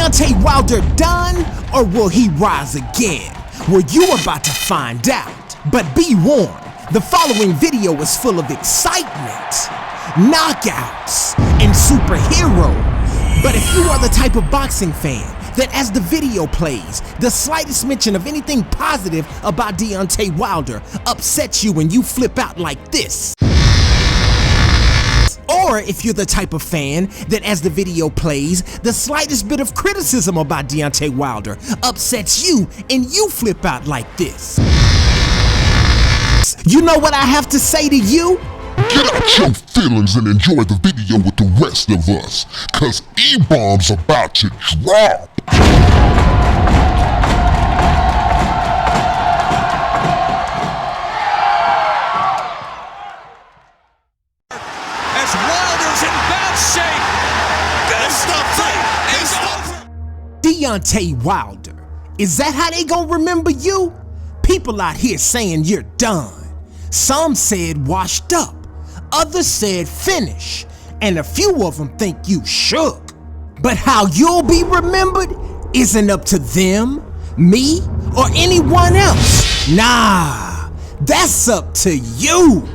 Deontay Wilder done, or will he rise again? Well, you about to find out. But be warned, the following video is full of excitement, knockouts, and superheroes. But if you are the type of boxing fan that as the video plays, the slightest mention of anything positive about Deontay Wilder upsets you and you flip out like this, or if you're the type of fan that as the video plays, the slightest bit of criticism about Deontay Wilder upsets you and you flip out like this, you know what I have to say to you? Get out your feelings and enjoy the video with the rest of us, cause E-Bomb's about to drop. As Wilder's in bad shape, this fight is over. Deontay Wilder, is that how they gonna remember you? People out here saying you're done. Some said washed up, others said finish, and a few of them think you shook. But how you'll be remembered isn't up to them, me, or anyone else. Nah, that's up to you.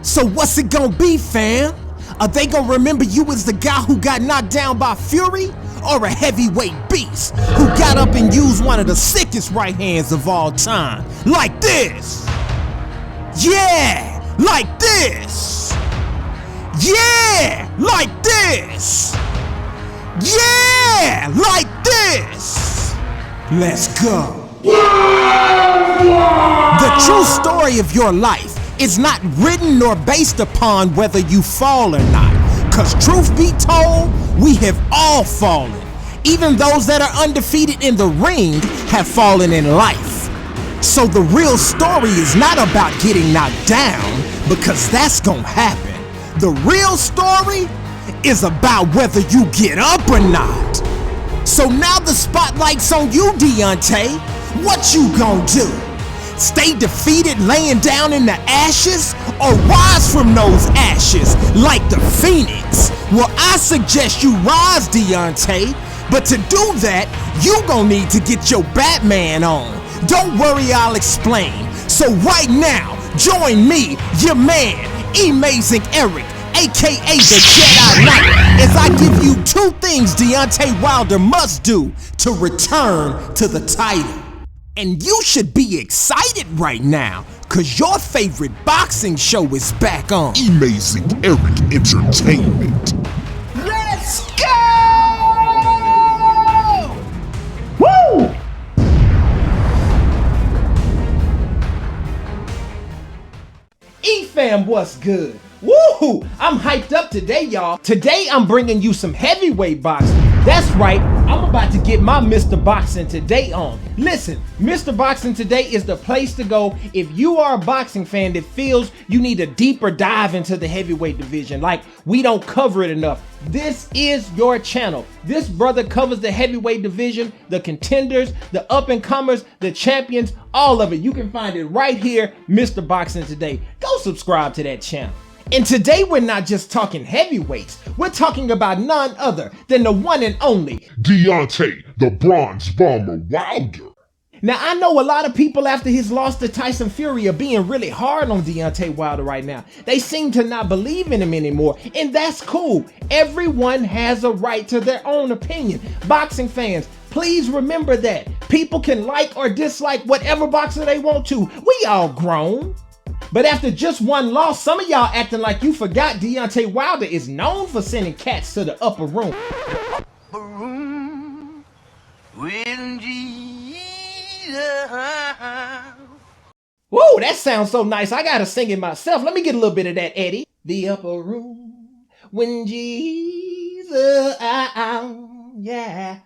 So what's it gonna be, fam? Are they gonna remember you as the guy who got knocked down by Fury? Or a heavyweight beast who got up and used one of the sickest right hands of all time? Like this. Yeah, like this. Yeah, like this. Yeah, like this. Let's go. The true story of your life is not written nor based upon whether you fall or not. Cause truth be told, we have all fallen. Even those that are undefeated in the ring have fallen in life. So the real story is not about getting knocked down, because that's gonna happen. The real story is about whether you get up or not. So now the spotlight's on you, Deontay. What you gonna do? Stay defeated laying down in the ashes, or rise from those ashes like the Phoenix? Well, I suggest you rise, Deontay, but to do that, you gon' need to get your Batman on. Don't worry, I'll explain. So right now, join me, your man, Emazing Eric, aka the Jedi Knight, as I give you two things Deontay Wilder must do to return to the title. And you should be excited right now, cause your favorite boxing show is back on Emazing Eric Entertainment. Let's go! Woo! E-Fam, what's good? Woo! I'm hyped up today, y'all. Today, I'm bringing you some heavyweight boxing. That's right, I'm about to get my Mr. Boxing Today on. Listen, Mr. Boxing Today is the place to go if you are a boxing fan that feels you need a deeper dive into the heavyweight division, like we don't cover it enough. This is your channel. This brother covers the heavyweight division, the contenders, the up-and-comers, the champions, all of it. You can find it right here, Mr. Boxing Today. Go subscribe to that channel. And today we're not just talking heavyweights, we're talking about none other than the one and only Deontay, the Bronze Bomber Wilder. Now, I know a lot of people after his loss to Tyson Fury are being really hard on Deontay Wilder right now. They seem to not believe in him anymore, and that's cool. Everyone has a right to their own opinion. Boxing fans, please remember that. People can like or dislike whatever boxer they want to. We all grown. But after just one loss, some of y'all acting like you forgot Deontay Wilder is known for sending cats to the upper room. Whoa, that sounds so nice. I gotta sing it myself. Let me get a little bit of that, Eddie. The upper room when Jesus, yeah.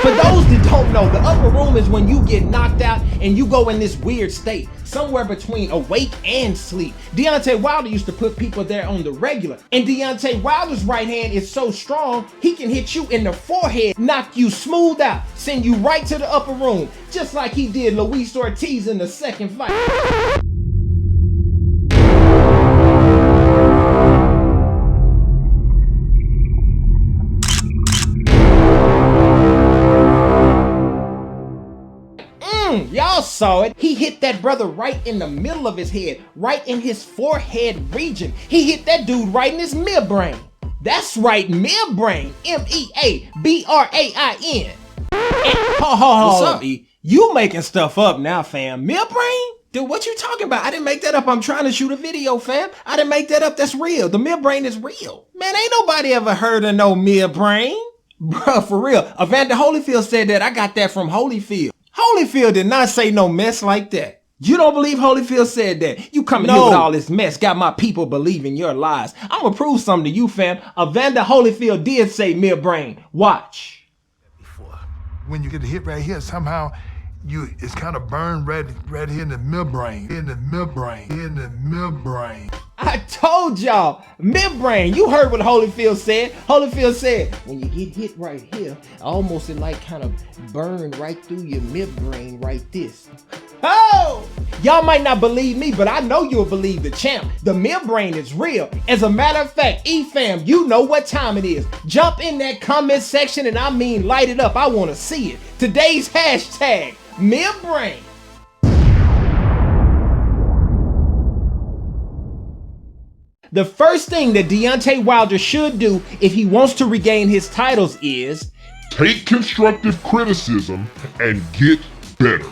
For those that don't know, the upper room is when you get knocked out and you go in this weird state, somewhere between awake and sleep. Deontay Wilder used to put people there on the regular. And Deontay Wilder's right hand is so strong, he can hit you in the forehead, knock you smooth out, send you right to the upper room, just like he did Luis Ortiz in the second fight. Y'all saw it. He hit that brother right in the middle of his head, right in his forehead region. He hit that dude right in his midbrain. That's right, midbrain. M-E-A-B-R-A-I-N. What's up, E? You making stuff up now, fam. Midbrain? Dude, what you talking about? I didn't make that up. I'm trying to shoot a video, fam. I didn't make that up. That's real. The midbrain is real. Man, ain't nobody ever heard of no midbrain. Bruh, for real. Evander Holyfield said that. I got that from Holyfield. Holyfield did not say no mess like that. You don't believe Holyfield said that? You coming here with all this mess, got my people believing your lies. I'm gonna prove something to you, fam. Evander Holyfield did say midbrain. Watch. When you get a hit right here, somehow it's kind of burned right here in the midbrain. In the midbrain. I told y'all, midbrain. You heard what Holyfield said. Holyfield said, when you get hit right here, almost it like kind of burn right through your midbrain right this. Oh! Y'all might not believe me, but I know you'll believe the champ. The midbrain is real. As a matter of fact, E-fam, you know what time it is. Jump in that comment section and I mean light it up. I want to see it. Today's hashtag, midbrain. The first thing that Deontay Wilder should do if he wants to regain his titles is Take constructive criticism and get better.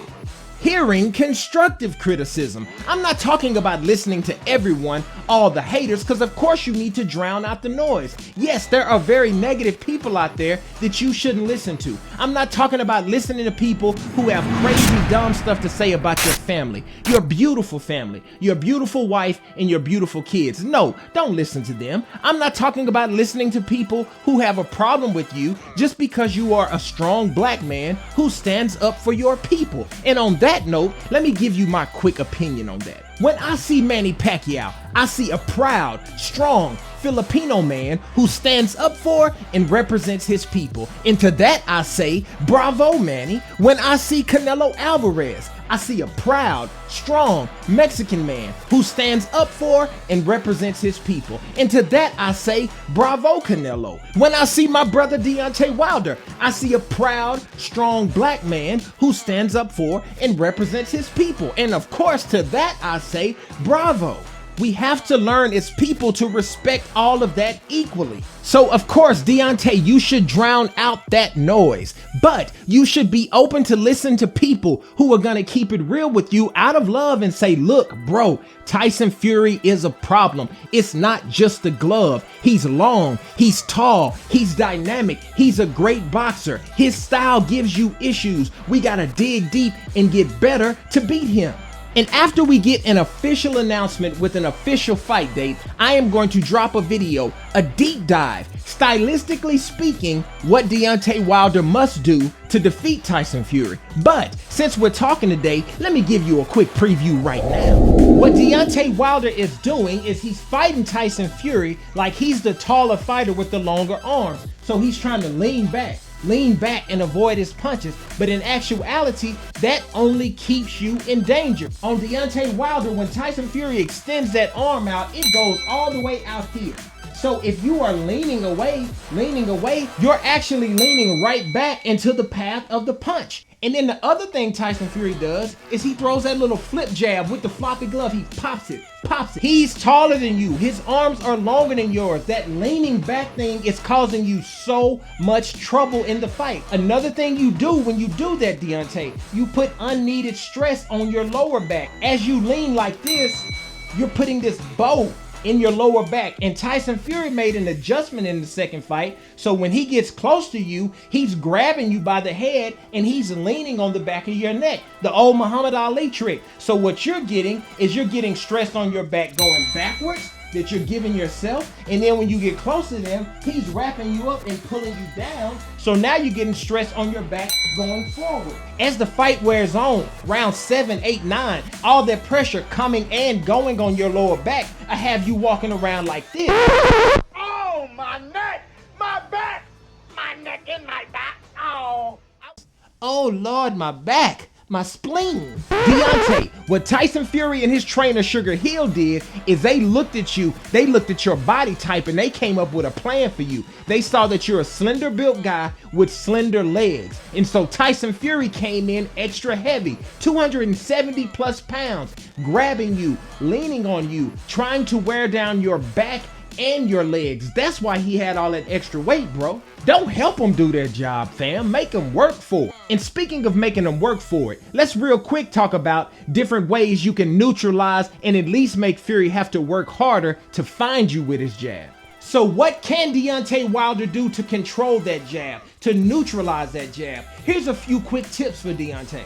hearing constructive criticism. I'm not talking about listening to everyone, all the haters, because of course you need to drown out the noise. Yes, there are very negative people out there that you shouldn't listen to. I'm not talking about listening to people who have crazy dumb stuff to say about your family, your beautiful family, your beautiful wife, and your beautiful kids. No, don't listen to them. I'm not talking about listening to people who have a problem with you just because you are a strong black man who stands up for your people. And on that note, let me give you my quick opinion on that. When I see Manny Pacquiao, I see a proud, strong Filipino man who stands up for and represents his people. And to that I say, bravo, Manny. When I see Canelo Alvarez, I see a proud, strong Mexican man who stands up for and represents his people. And to that I say, bravo, Canelo. When I see my brother Deontay Wilder, I see a proud, strong black man who stands up for and represents his people. And of course, to that I say, bravo. We have to learn as people to respect all of that equally. So of course, Deontay, you should drown out that noise, but you should be open to listen to people who are gonna keep it real with you out of love and say, look, bro, Tyson Fury is a problem. It's not just the glove. He's long, he's tall, he's dynamic, he's a great boxer. His style gives you issues. We gotta dig deep and get better to beat him. And after we get an official announcement with an official fight date, I am going to drop a video, a deep dive, stylistically speaking, what Deontay Wilder must do to defeat Tyson Fury. But since we're talking today, let me give you a quick preview right now. What Deontay Wilder is doing is he's fighting Tyson Fury like he's the taller fighter with the longer arms. So he's trying to lean back and avoid his punches, but in actuality, that only keeps you in danger. On Deontay Wilder, when Tyson Fury extends that arm out, it goes all the way out here. So if you are leaning away, you're actually leaning right back into the path of the punch. And then the other thing Tyson Fury does is he throws that little flip jab with the floppy glove. He pops it. He's taller than you. His arms are longer than yours. That leaning back thing is causing you so much trouble in the fight. Another thing you do when you do that, Deontay, you put unneeded stress on your lower back. As you lean like this, you're putting this bow in your lower back. And Tyson Fury made an adjustment in the second fight. So when he gets close to you, he's grabbing you by the head and he's leaning on the back of your neck. The old Muhammad Ali trick. So what you're getting is you're getting stressed on your back going backwards that you're giving yourself. And then when you get close to them, he's wrapping you up and pulling you down. So now you're getting stressed on your back going forward. As the fight wears on, round 7, 8, 9, all that pressure coming and going on your lower back, I have you walking around like this. Oh, my neck, my back, my neck and my back. Oh. Oh Lord, my back. My spleen. Deontay, what Tyson Fury and his trainer Sugar Hill did is they looked at you, they looked at your body type, and they came up with a plan for you. They saw that you're a slender built guy with slender legs. And so Tyson Fury came in extra heavy, 270 plus pounds, grabbing you, leaning on you, trying to wear down your back and your legs. That's why he had all that extra weight, bro. Don't help them do their job, fam. Make them work for it. And speaking of making them work for it, let's real quick talk about different ways you can neutralize and at least make Fury have to work harder to find you with his jab. So what can Deontay Wilder do to control that jab, to neutralize that jab? Here's a few quick tips for Deontay.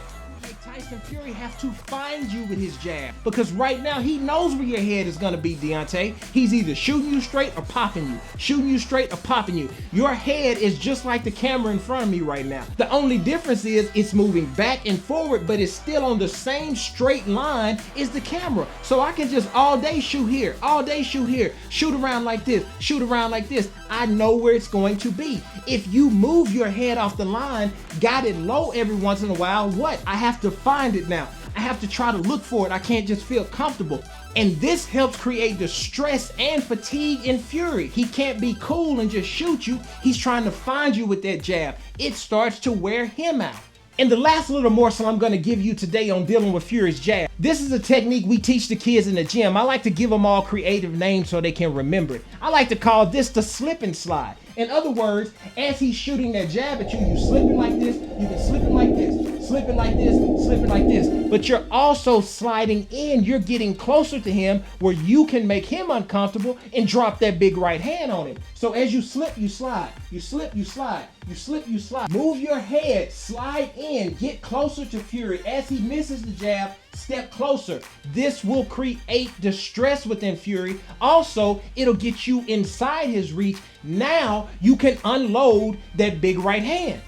Tyson Fury have to find you with his jab, because right now he knows where your head is going to be, Deontay. He's either shooting you straight or popping you, shooting you straight or popping you. Your head is just like the camera in front of me right now. The only difference is it's moving back and forward, but it's still on the same straight line as the camera. So I can just all day shoot here, all day shoot here, shoot around like this, shoot around like this. I know where it's going to be. If you move your head off the line, got it low every once in a while, what? I have to find it now. I have to try to look for it. I can't just feel comfortable. And this helps create the stress and fatigue in Fury. He can't be cool and just shoot you. He's trying to find you with that jab. It starts to wear him out. And the last little morsel I'm going to give you today on dealing with Fury's jab. This is a technique we teach the kids in the gym. I like to give them all creative names so they can remember it. I like to call this the slip and slide. In other words, as he's shooting that jab at you, you slip it like this, you can slip it like this, slip it like this, slip it like this. But you're also sliding in. You're getting closer to him where you can make him uncomfortable and drop that big right hand on him. So as you slip, you slide. You slip, you slide. You slip, you slide. Move your head, slide in, get closer to Fury. As he misses the jab, step closer. This will create distress within Fury. Also, it'll get you inside his reach. Now you can unload that big right hand.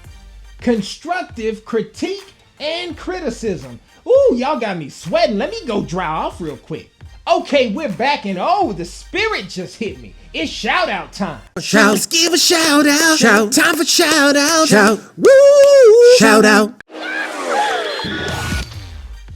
Constructive critique and criticism. Ooh, y'all got me sweating. Let me go dry off real quick. Okay, we're back, and oh, the spirit just hit me. It's shout out time. Shout, let's give a shout out. Shout, time for shout out. Shout, woo, shout out.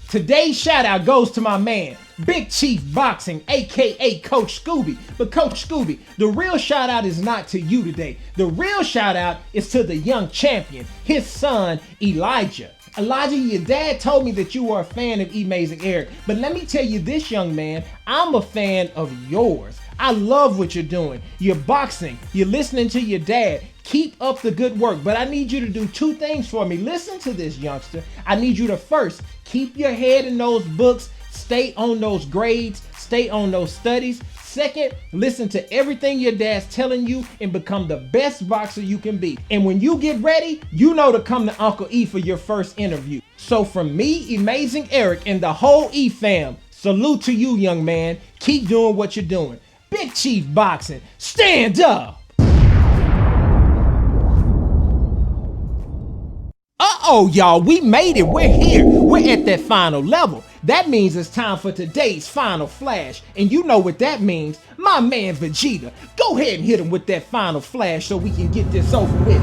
Today's shout out goes to my man, Big Chief Boxing, aka Coach Scooby. But Coach Scooby, the real shout out is not to you today. The real shout out is to the young champion, his son, Elijah. Elijah, your dad told me that you were a fan of Emazing Eric, but let me tell you this, young man, I'm a fan of yours. I love what you're doing. You're boxing, you're listening to your dad. Keep up the good work, but I need you to do two things for me. Listen to this, youngster. I need you to first, keep your head in those books, stay on those grades, stay on those studies. Second, listen to everything your dad's telling you and become the best boxer you can be. And when you get ready, you know to come to Uncle E for your first interview. So from me, Emazing Eric, and the whole E fam, salute to you, young man. Keep doing what you're doing. Big Chief Boxing, stand up. Uh-oh, y'all, we made it. We're here. We're at that final level. That means it's time for today's final flash. And you know what that means. My man Vegeta, go ahead and hit him with that final flash so we can get this over with.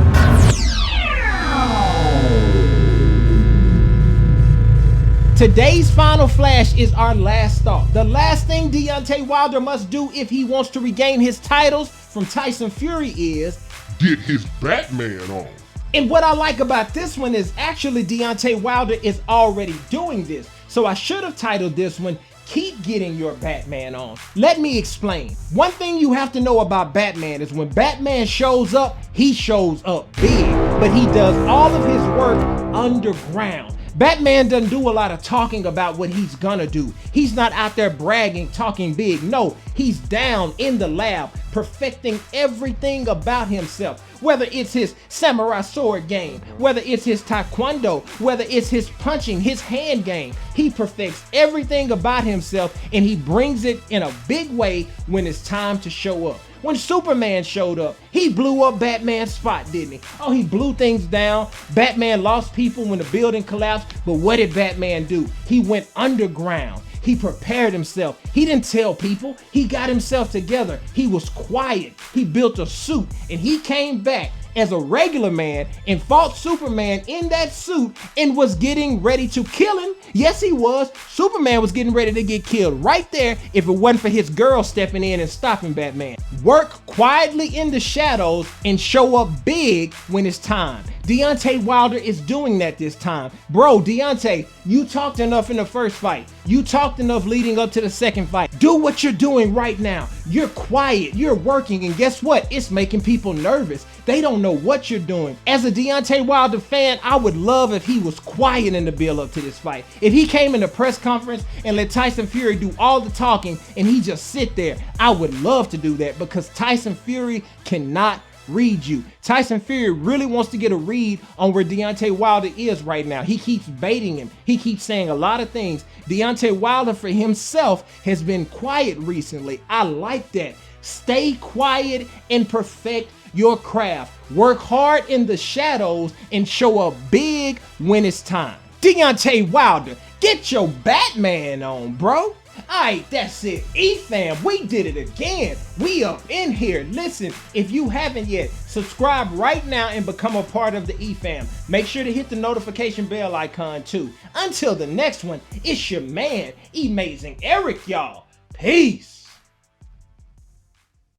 Today's final flash is our last thought. The last thing Deontay Wilder must do if he wants to regain his titles from Tyson Fury is get his Batman on. And what I like about this one is actually Deontay Wilder is already doing this. So I should have titled this one, Keep Getting Your Batman On. Let me explain. One thing you have to know about Batman is when Batman shows up, he shows up big, but he does all of his work underground. Batman doesn't do a lot of talking about what he's gonna do. He's not out there bragging, talking big. No, he's down in the lab, perfecting everything about himself. Whether it's his samurai sword game, whether it's his taekwondo, whether it's his punching, his hand game, he perfects everything about himself and he brings it in a big way when it's time to show up. When Superman showed up, he blew up Batman's spot, didn't he? Oh, he blew things down. Batman lost people when the building collapsed, but what did Batman do? He went underground. He prepared himself. He didn't tell people. He got himself together. He was quiet. He built a suit and he came back as a regular man and fought Superman in that suit and was getting ready to kill him. Yes, he was. Superman was getting ready to get killed right there if it wasn't for his girl stepping in and stopping Batman. Work quietly in the shadows and show up big when it's time. Deontay Wilder is doing that this time. Bro, Deontay, you talked enough in the first fight. You talked enough leading up to the second fight. Do what you're doing right now. You're quiet, you're working, and guess what? It's making people nervous. They don't know what you're doing. As a Deontay Wilder fan, I would love if he was quiet in the build up to this fight. If he came in the press conference and let Tyson Fury do all the talking and he just sit there, I would love to do that because Tyson Fury cannot read you. Tyson Fury really wants to get a read on where Deontay Wilder is right now. He keeps baiting him. He keeps saying a lot of things. Deontay Wilder for himself has been quiet recently. I like that. Stay quiet and perfect your craft. Work hard in the shadows and show up big when it's time. Deontay Wilder, get your Batman on, bro. Alright, that's it. E-fam, we did it again. We up in here. Listen, if you haven't yet, subscribe right now and become a part of the E-fam. Make sure to hit the notification bell icon too. Until the next one, it's your man, Emazing Eric, y'all. Peace.